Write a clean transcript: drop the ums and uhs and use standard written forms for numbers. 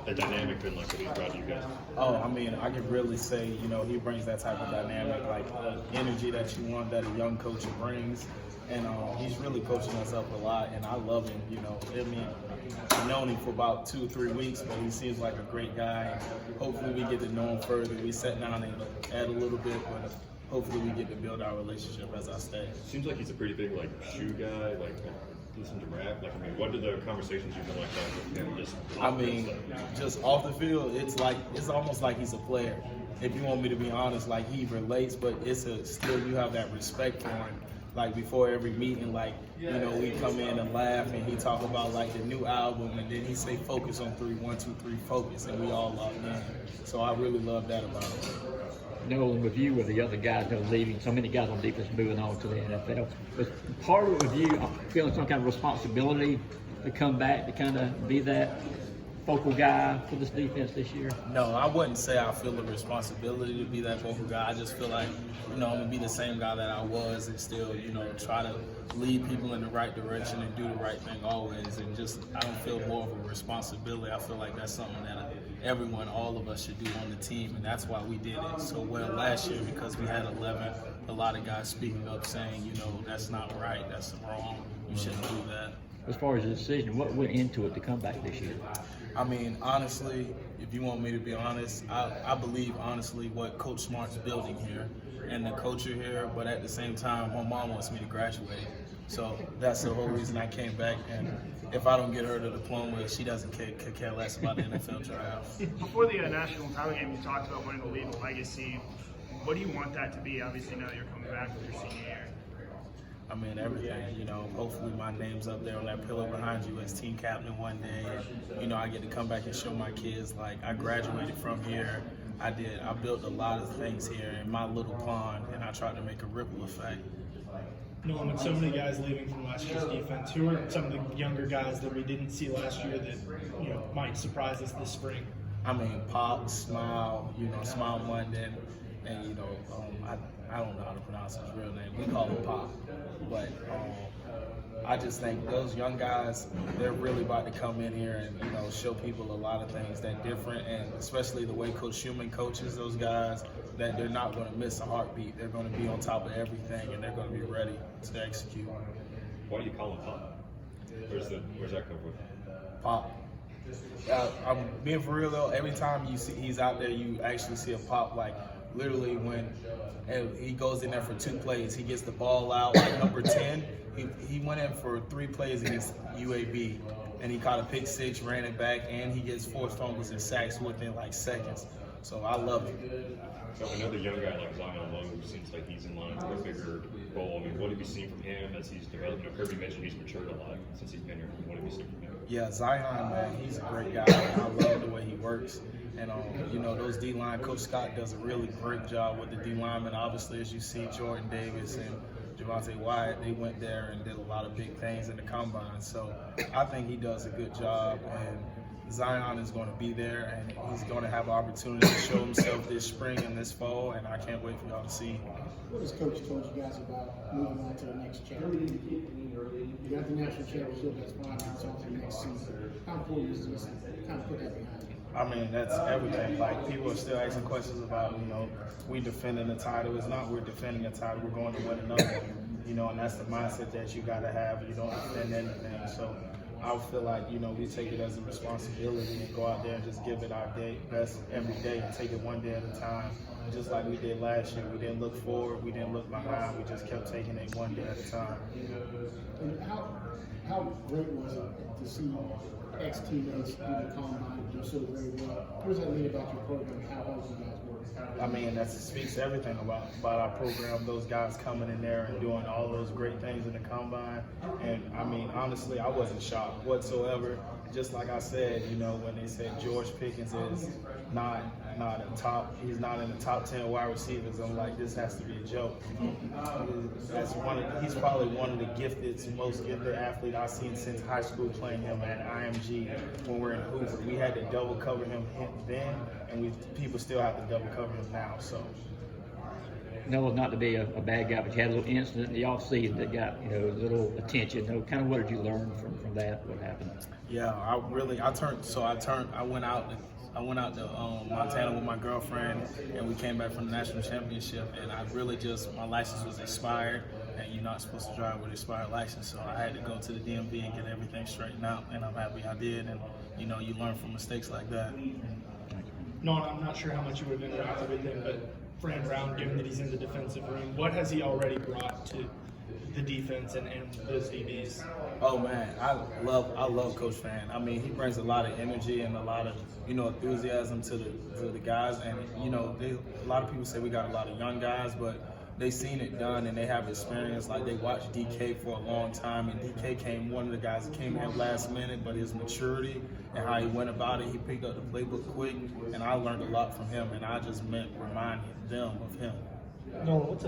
the dynamic been like that he's brought to you guys? Oh, I mean, I can really say, he brings that type of dynamic, like energy that you want that a young coach brings. And he's really coaching us up a lot, and I love him, I mean, I've known him for about 2 or 3 weeks, but he seems like a great guy. Hopefully we get to know him further. We sat down and add a little bit, but hopefully we get to build our relationship as I stay. Seems like he's a pretty big shoe guy, listen to rap. What are the conversations you've been like that with him? Just off the field, it's almost like he's a player. If you want me to be honest, he relates, but still you have that respect for him. Before every meeting, we come in and laugh, and he talk about the new album, and then he say focus on 3, 1, 2, 3, focus, and we all locked in. So I really love that about him. Nolan, with you, with the other guys that are leaving, so many guys on defense moving on to the NFL, was part of it with you feeling some kind of responsibility to come back to kind of be that focal guy for this defense this year? No, I wouldn't say I feel the responsibility to be that vocal guy. I just feel like, I'm going to be the same guy that I was and still, try to lead people in the right direction and do the right thing always. And I don't feel more of a responsibility. I feel like that's something that everyone, all of us should do on the team. And that's why we did it so well last year, because we had 11, a lot of guys speaking up saying, that's not right, that's wrong, you shouldn't do that. As far as the decision, what went into it to come back this year? Honestly, if you want me to be honest, I believe honestly what Coach Smart's building here and the culture here, but at the same time, my mom wants me to graduate. So that's the whole reason I came back, and if I don't get her the diploma, she doesn't care less about the NFL draft. Before the national title game, you talked about wanting to leave a legacy. What do you want that to be, obviously, now that you're coming back with your senior year? Everything, hopefully my name's up there on that pillar behind you as team captain one day. And, I get to come back and show my kids, I graduated from here. I built a lot of things here in my little pond, and I tried to make a ripple effect. Nolan, with so many guys leaving from last year's defense, who are some of the younger guys that we didn't see last year that, might surprise us this spring? Pop, Smile, Smile London, and, I don't know how to pronounce his real name. We call him Pop. But I just think those young guys, they're really about to come in here and, show people a lot of things that different, and especially the way Coach Schumann coaches those guys, that they're not going to miss a heartbeat. They're going to be on top of everything, and they're going to be ready to execute. Why do you call him Pop? Where's that come from? Pop. I'm being for real though, every time you see he's out there, you actually see a pop, literally when he goes in there for 2 plays, he gets the ball out, number 10, he went in for 3 plays against UAB, and he caught a pick 6, ran it back, and he gets 4 fumbles and sacks within seconds. So I love it. So another young guy like Zion Lowe, who seems like he's in line for a bigger role. What have you seen from him as he's developed? Kirby mentioned he's matured a lot since he's been here. What have you seen from him? Yeah, Zion, man, he's a great guy. I love the way he works. And, those D-line, Coach Scott does a really great job with the D-linemen. Obviously, as you see, Jordan Davis and Javonte Wyatt, they went there and did a lot of big things in the combine. So I think he does a good job, and Zion is going to be there, and he's going to have an opportunity to show himself this spring and this fall, and I can't wait for y'all to see him. What has Coach told you guys about moving on to the next chapter? You got the national championship that's 5 months on to the next season. How important is this? Kind of put that behind you. That's everything. People are still asking questions about, we defending the title. It's not we're defending the title. We're going to win another one. And that's the mindset that you got to have. You don't defend anything. So I feel like, we take it as a responsibility and go out there and just give it our best every day and take it one day at a time. Just like we did last year. We didn't look forward. We didn't look behind. We just kept taking it one day at a time. And how great was it to see ex-teammates do the combine and do so very well? What does that mean about your program? How hard you guys work? That speaks everything about our program. Those guys coming in there and doing all those great things in the combine. And honestly, I wasn't shocked whatsoever. Just like I said, when they said George Pickens is not he's not in the top 10 wide receivers, I'm like, this has to be a joke. He's probably one of the most gifted athlete I've seen since high school, playing him at IMG when we're in Hoover. We had to double cover him then, and people still have to double cover him now. So Nolan, not to be a bad guy, but you had a little incident in the offseason that got, a little attention. Kind of what did you learn from that? What happened? Yeah, I went out to Montana with my girlfriend, and we came back from the national championship, and I really my license was expired, and you're not supposed to drive with expired license, so I had to go to the DMV and get everything straightened out, and I'm happy I did, and you learn from mistakes like that. Nolan, I'm not sure how much you would have interacted with him, but Fran Brown, given that he's in the defensive room, what has he already brought to the defense and those DBs? Oh man, I love Coach Fran. I mean, he brings a lot of energy and a lot of enthusiasm to the guys, and a lot of people say we got a lot of young guys, but they seen it done and they have experience. Like, they watched DK for a long time, and DK one of the guys that came in last minute, but his maturity and how he went about it, he picked up the playbook quick, and I learned a lot from him, and I just remind them of him. Nolan, what's